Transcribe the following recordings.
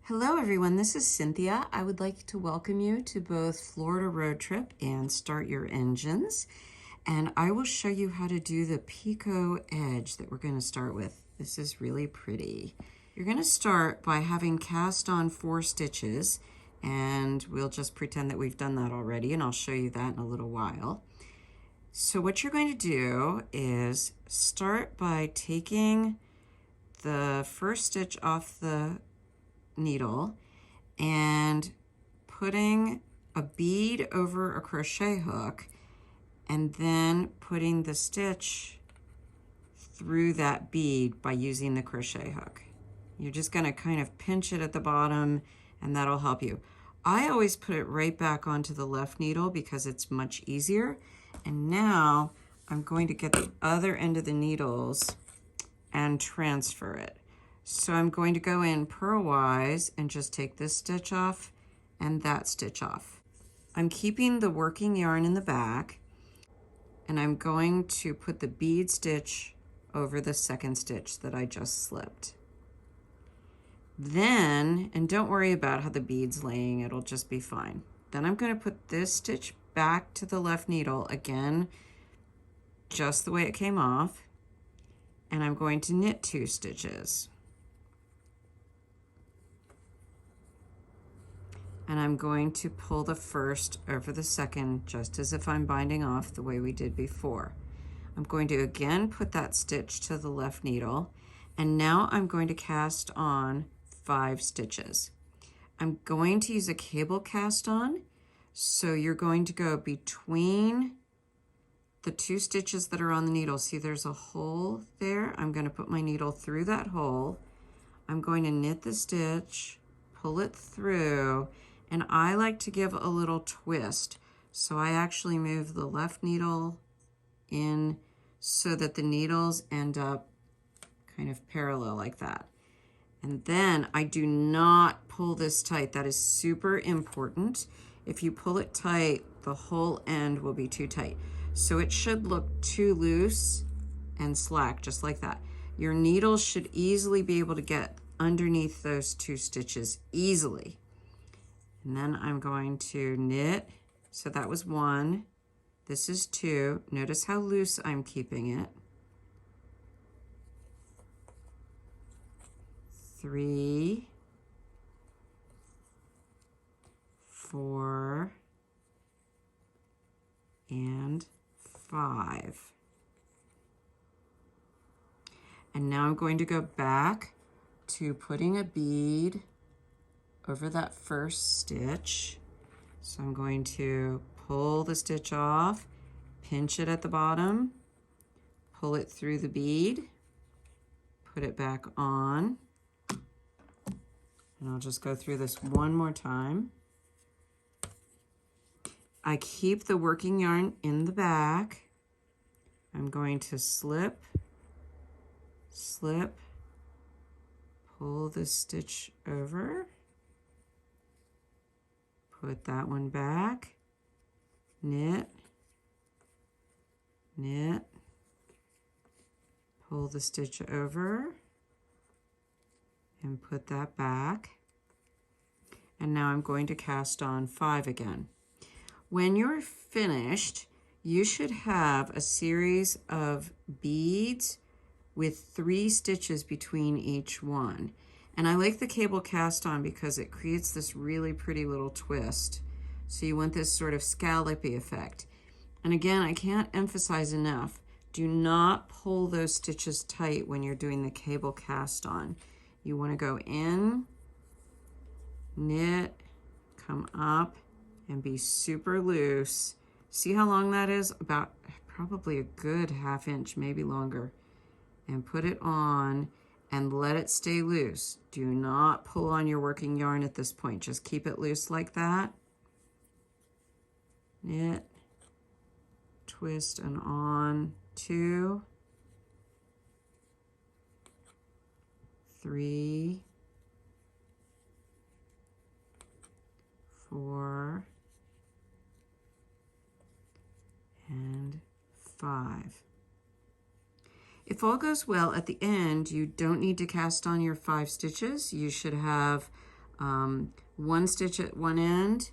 Hello everyone, this is Cynthia. I would like to welcome you to both Florida Road Trip and Start Your Engines. And I will show you how to do the Picot edge that we're going to start with. This is really pretty. You're going to start by having cast on 4 stitches, and we'll just pretend that we've done that already, and I'll show you that in a little while. So what you're going to do is start by taking the first stitch off the needle and putting a bead over a crochet hook and then putting the stitch through that bead by using the crochet hook. You're just going to kind of pinch it at the bottom and that'll help you. I always put it right back onto the left needle because it's much easier. And now I'm going to get the other end of the needles and transfer it. So I'm going to go in purlwise and just take this stitch off and that stitch off. I'm keeping the working yarn in the back, and I'm going to put the bead stitch over the second stitch that I just slipped. Then, and don't worry about how the bead's laying, it'll just be fine. Then I'm going to put this stitch back to the left needle again, just the way it came off, and I'm going to knit 2 stitches. And I'm going to pull the first over the second, just as if I'm binding off the way we did before. I'm going to again put that stitch to the left needle, and now I'm going to cast on 5 stitches. I'm going to use a cable cast on, so you're going to go between the 2 stitches that are on the needle. See, there's a hole there. I'm going to put my needle through that hole. I'm going to knit the stitch, pull it through, and I like to give a little twist. So I actually move the left needle in so that the needles end up kind of parallel like that. And then I do not pull this tight. That is super important. If you pull it tight, the whole end will be too tight. So it should look too loose and slack, just like that. Your needles should easily be able to get underneath those 2 stitches easily. And then I'm going to knit. So that was 1. This is 2. Notice how loose I'm keeping it. 3, 4, and 5. And now I'm going to go back to putting a bead over that first stitch. So I'm going to pull the stitch off, pinch it at the bottom, pull it through the bead, put it back on, and I'll just go through this one more time. I keep the working yarn in the back. I'm going to slip, slip, pull the stitch over, put that one back, knit, knit, pull the stitch over, and put that back. And now I'm going to cast on 5 again. When you're finished, you should have a series of beads with 3 stitches between each one. And I like the cable cast on because it creates this really pretty little twist. So you want this sort of scallopy effect. And again, I can't emphasize enough, do not pull those stitches tight when you're doing the cable cast on. You want to go in, knit, come up, and be super loose. See how long that is? About probably a good ½ inch, maybe longer. And put it on and let it stay loose. Do not pull on your working yarn at this point. Just keep it loose like that. Knit, twist, and on. 2, 3, 4, and 5. If all goes well, at the end, you don't need to cast on your 5 stitches. You should have One stitch at one end,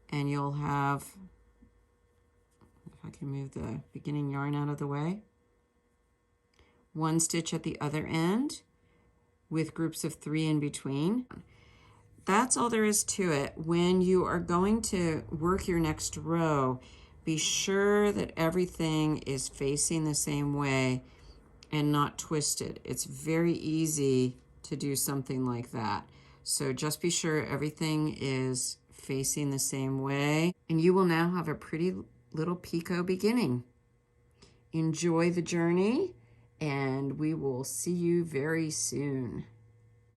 and you'll have, if I can move the beginning yarn out of the way, one stitch at the other end with groups of 3 in between. That's all there is to it. When you are going to work your next row, be sure that everything is facing the same way and not twisted. It's very easy to do something like that. So just be sure everything is facing the same way, and you will now have a pretty little picot beginning. Enjoy the journey, and we will see you very soon.